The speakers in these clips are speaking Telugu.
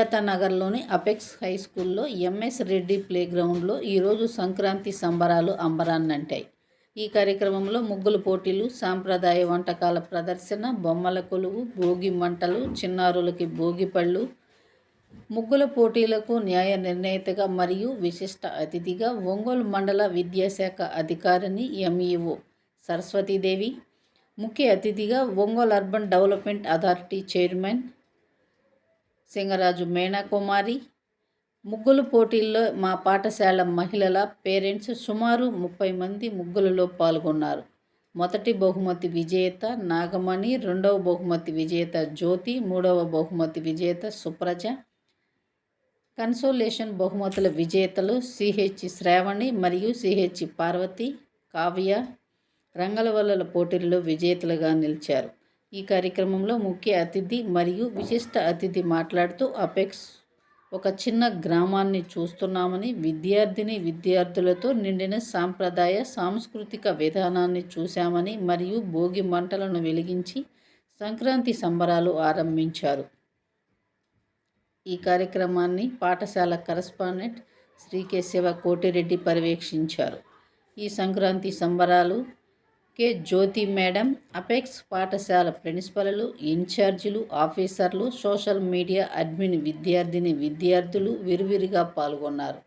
సుజాత నగర్లోని అపెక్స్ హై స్కూల్లో ఎంఎస్ రెడ్డి ప్లేగ్రౌండ్లో ఈరోజు సంక్రాంతి సంబరాలు అంబరాన్నంటాయి. ఈ కార్యక్రమంలో ముగ్గుల పోటీలు, సాంప్రదాయ వంటకాల ప్రదర్శన, బొమ్మల కొలువు, భోగి మంటలు, చిన్నారులకి భోగిపళ్ళు. ముగ్గుల పోటీలకు న్యాయ నిర్ణేతగా మరియు విశిష్ట అతిథిగా ఒంగోలు మండల విద్యాశాఖ అధికారిని ఎంఈఓ సరస్వతీదేవి, ముఖ్య అతిథిగా Ongole urban development authority chairman Singaraju Meena Kumari. ముగ్గుల పోటీల్లో మా పాఠశాల మహిళల పేరెంట్స్ సుమారు 30 మంది ముగ్గులలో పాల్గొన్నారు. మొదటి బహుమతి విజేత నాగమణి, రెండవ బహుమతి విజేత జ్యోతి, మూడవ బహుమతి విజేత సుప్రజ. కన్సోలేషన్ బహుమతుల విజేతలు సిహెచ్ శ్రావణి మరియు సిహెచ్ పార్వతి, కావ్య రంగలవల్లల పోటీల్లో విజేతలుగా నిలిచారు. ఈ కార్యక్రమంలో ముఖ్య అతిథి మరియు విశిష్ట అతిథి మాట్లాడుతూ అపెక్స్ ఒక చిన్న గ్రామాన్ని చూస్తున్నామని, విద్యార్థులతో నిండిన సాంప్రదాయ సాంస్కృతిక విధానాన్ని చూశామని మరియు భోగి మంటలను వెలిగించి సంక్రాంతి సంబరాలు ఆరంభించారు. ఈ కార్యక్రమాన్ని పాఠశాల కరస్పాండెంట్ శ్రీ కేశవ కోటిరెడ్డి పర్యవేక్షించారు. ఈ సంక్రాంతి సంబరాలు కె జ్యోతి మేడం, అపెక్స్ పాఠశాల ప్రిన్సిపల్లు, ఇన్ఛార్జీలు, ఆఫీసర్లు, సోషల్ మీడియా అడ్మిన్, విద్యార్థులు విరివిరిగా పాల్గొన్నారు.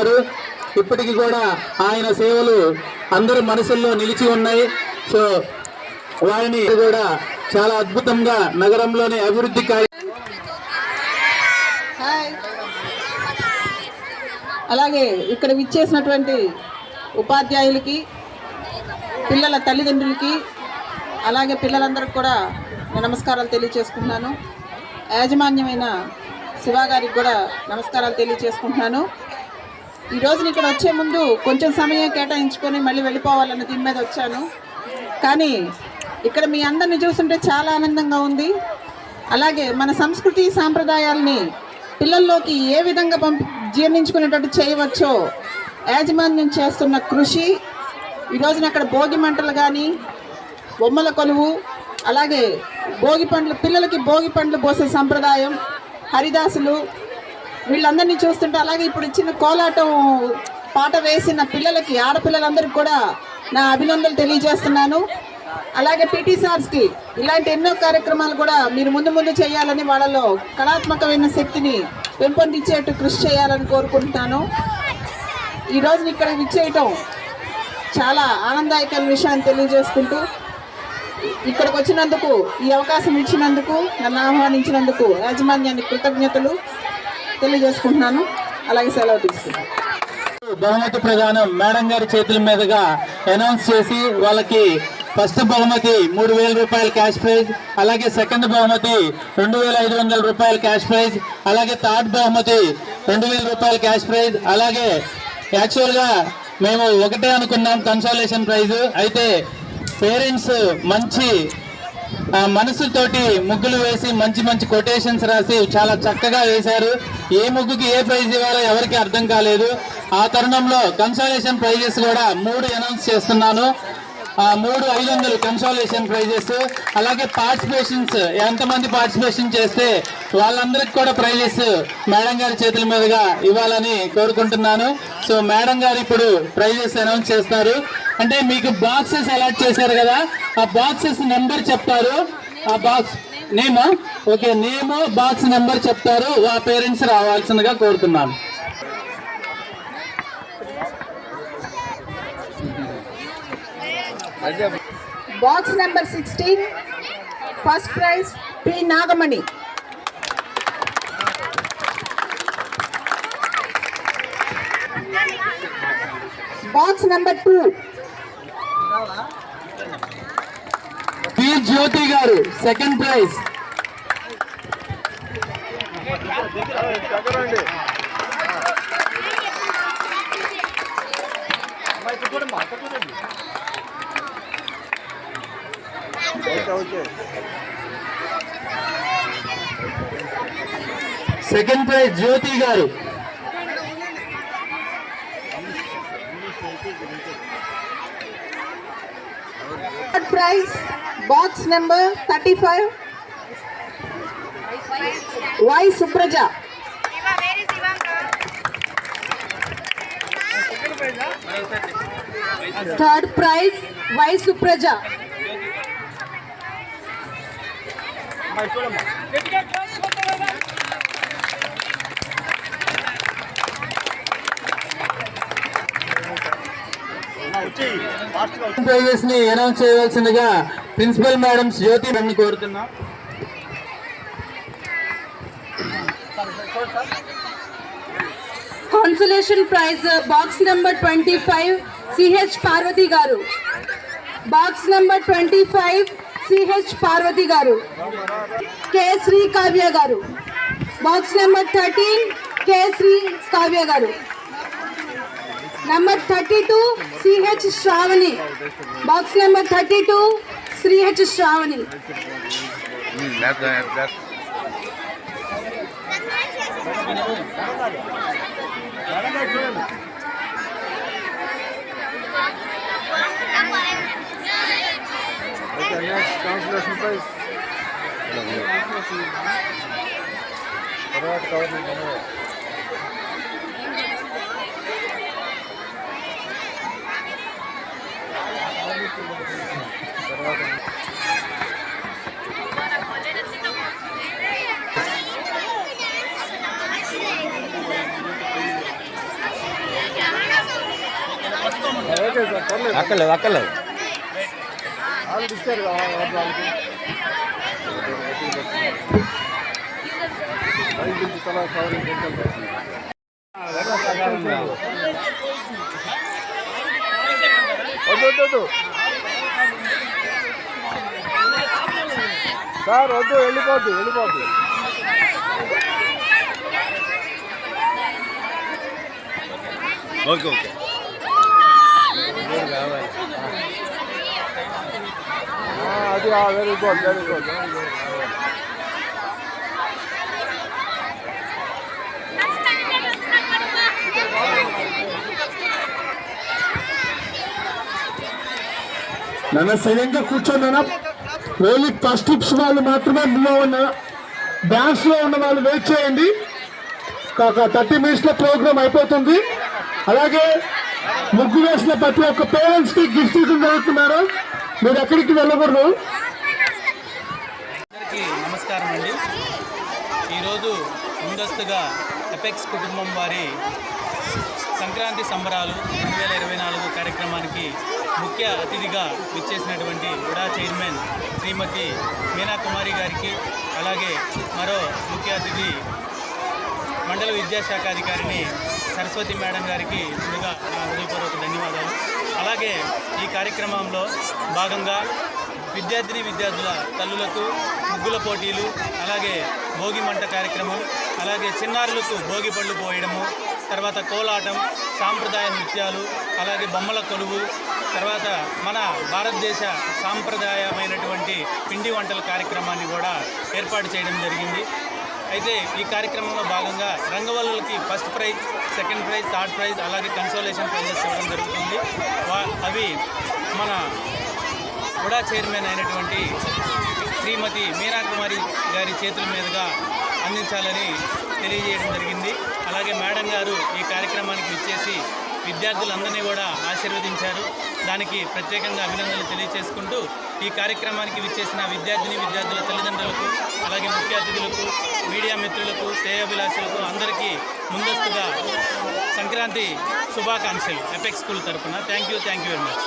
ఉన్నారు. ఇప్పటికి కూడా ఆయన సేవలు అందరి మనసుల్లో నిలిచి ఉన్నాయి. సో వారిని కూడా చాలా అద్భుతంగా నగరంలోని అభివృద్ధి అలాగే ఇక్కడ విచ్చేసినటువంటి ఉపాధ్యాయులకి, పిల్లల తల్లిదండ్రులకి, అలాగే పిల్లలందరికీ కూడా నమస్కారాలు తెలియజేసుకుంటున్నాను. యాజమాన్యమైన శివ గారికి కూడా నమస్కారాలు తెలియజేసుకుంటున్నాను. ఈ రోజున ఇక్కడ వచ్చే ముందు కొంచెం సమయం కేటాయించుకొని మళ్ళీ వెళ్ళిపోవాలన్న దీని మీద వచ్చాను. కానీ ఇక్కడ మీ అందరిని చూస్తుంటే చాలా ఆనందంగా ఉంది. అలాగే మన సంస్కృతి సాంప్రదాయాల్ని పిల్లల్లోకి ఏ విధంగా జీర్ణించుకునేటట్టు చేయవచ్చో యాజమాన్యం చేస్తున్న కృషి, ఈ రోజున అక్కడ భోగి మంటలు కానీ, బొమ్మల కొలువు, అలాగే భోగి పండ్లు, పిల్లలకి భోగి పండ్లు పోసే సంప్రదాయం, హరిదాసులు, వీళ్ళందరినీ చూస్తుంటే, అలాగే ఇప్పుడు ఇచ్చిన కోలాటం పాట వేసిన పిల్లలకి, ఆడపిల్లలందరికీ కూడా నా అభినందనలు తెలియజేస్తున్నాను. అలాగే పీటీ సార్స్కి ఇలాంటి ఎన్నో కార్యక్రమాలు కూడా మీరు ముందు ముందు చేయాలని, వాళ్ళలో కళాత్మకమైన శక్తిని పెంపొందించేట్టు కృషి చేయాలని కోరుకుంటున్నాను. ఈరోజు ఇక్కడ విచ్చేయటం చాలా ఆనందదాయకమైన విషయాన్ని తెలియజేసుకుంటూ, ఇక్కడికి వచ్చినందుకు, ఈ అవకాశం ఇచ్చినందుకు, నన్ను ఆహ్వానించినందుకు యాజమాన్యానికి కృతజ్ఞతలు తెలియజేసుకుంటున్నాను. అలాగే సెలవు తీసుకుంటాను. బహుమతి ప్రదానం మేడం గారి చేతుల మీదుగా అనౌన్స్ చేసి, వాళ్ళకి ఫస్ట్ బహుమతి 3,000 రూపాయల క్యాష్ ప్రైజ్, అలాగే సెకండ్ బహుమతి 2,500 రూపాయల క్యాష్ ప్రైజ్, అలాగే థర్డ్ బహుమతి 2,000 రూపాయల క్యాష్ ప్రైజ్. అలాగే యాక్చువల్గా మేము ఒకటే అనుకున్నాం కన్సాలేషన్ ప్రైజ్, అయితే పేరెంట్స్ మంచి మనసుతోటి ముగ్గులు వేసి మంచి మంచి కొటేషన్స్ రాసి చాలా చక్కగా వేశారు. ఏ ముగ్గుకి ఏ ప్రైజ్ ఇవ్వాలో ఎవరికి అర్థం కాలేదు. ఆ తరుణంలో కన్సాలేషన్ ప్రైజెస్ కూడా 3 అనౌన్స్ చేస్తున్నాను. 3 500 కన్సాలేషన్ ప్రైజెస్. అలాగే పార్టిసిపేషన్స్, ఎంతమంది పార్టిసిపేషన్ చేస్తే వాళ్ళందరికి కూడా ప్రైజెస్ మేడం గారి చేతుల మీదుగా ఇవ్వాలని కోరుకుంటున్నాను. సో మేడం గారు ఇప్పుడు ప్రైజెస్ అనౌన్స్ చేస్తారు. అంటే మీకు బాక్సెస్ అలాట్ చేశారు కదా, ఆ బాక్సెస్ నెంబర్ చెప్తారు. ఆ బాక్స్ నేమా ఓకే, నేమ్ బాక్స్ నెంబర్ చెప్తారు. ఆ పేరెంట్స్ రావాల్సిందిగా కోరుతున్నాను. Box number 16, first prize P Nagamani. Box number 2 P Jyothi garu, second prize. Second prize Jyothi garu. Third prize box number 35 Y Supraja. Third prize Y Supraja. Prizes ని అనౌన్స్ చేయవలసిందిగా ప్రిన్సిపల్ మేడం జ్యోతి గారిని కోరుతున్నా. Consolation prize box number 25 CH Parvathi garu. Box number 25 CH Parvathi గారు. K Sri Kavya garu. Box number 13 K Sri Kavya garu. Number 32 CH Sravani. Box number 32 CH Sravani. Translation prize. అక్కర్లేదు అక్కర్లేదు వద్దు సార్ వద్దు వెళ్ళిపోద్దు ఓకే ఓకే అది వెరీ గుడ్ నన్ను సైలెంట్గా కూర్చోన్నా. ఓన్లీ ఫస్ట్ టిప్స్ వాళ్ళు మాత్రమే ముందు ఉన్న డ్యాన్స్లో ఉన్న వాళ్ళు వెయిట్ చేయండి. 30 minutes ప్రోగ్రామ్ అయిపోతుంది. అలాగే ముగ్గు వేసిన ప్రతి ఒక్క పేరెంట్స్కి గిఫ్ట్ ఇవ్వడం జరుగుతున్నారు. మీరు ఎక్కడికి వెళ్ళకూడదు. అందరికీ నమస్కారం అండి. ఈరోజు ముందస్తుగా ఎపెక్స్ కుటుంబం వారి సంక్రాంతి సంబరాలు 2024 కార్యక్రమానికి ముఖ్య అతిథిగా విచ్చేసినటువంటి ఉడా చైర్మన్ శ్రీమతి మీనా కుమారి గారికి, అలాగే మరో ముఖ్య అతిథి మండల విద్యాశాఖ అధికారిని సరస్వతి మేడం గారికి ముందుగా నా హృదయపూర్వక ధన్యవాదాలు. అలాగే ఈ కార్యక్రమంలో భాగంగా విద్యార్థుల తల్లులకు ముగ్గుల పోటీలు, అలాగే భోగి మంట కార్యక్రమం, అలాగే చిన్నారులకు భోగి పళ్ళు పోయడము, తర్వాత కోలాటం, సాంప్రదాయ నృత్యాలు, అలాగే బొమ్మల కొలువు, తర్వాత మన భారతదేశ సాంప్రదాయమైనటువంటి పిండి వంటల కార్యక్రమాన్ని కూడా ఏర్పాటు చేయడం జరిగింది. అయితే ఈ కార్యక్రమంలో భాగంగా రంగవల్లులకి first prize, second prize, third prize, అలాగే కన్సోలేషన్ ప్రైజెస్ ఇవ్వడం జరుగుతుంది. అవి మన ఉడా చైర్మన్ అయినటువంటి శ్రీమతి మీనా కుమారి గారి చేతుల మీదుగా అందించాలని తెలియజేయడం జరిగింది. అలాగే మేడం గారు ఈ కార్యక్రమానికి విచ్చేసి విద్యార్థులందరినీ కూడా ఆశీర్వదించారు. దానికి ప్రత్యేకంగా అభినందనలు తెలియజేసుకుంటూ ఈ కార్యక్రమానికి విచ్చేసిన విద్యార్థుల తల్లిదండ్రులకు, అలాగే ముఖ్య అతిథులకు, మీడియా మిత్రులకు, శ్రేయోభిలాషులకు అందరికీ ముందస్తుగా సంక్రాంతి శుభాకాంక్షలు ఎపెక్స్ స్కూల్ తరఫున. Thank you very much.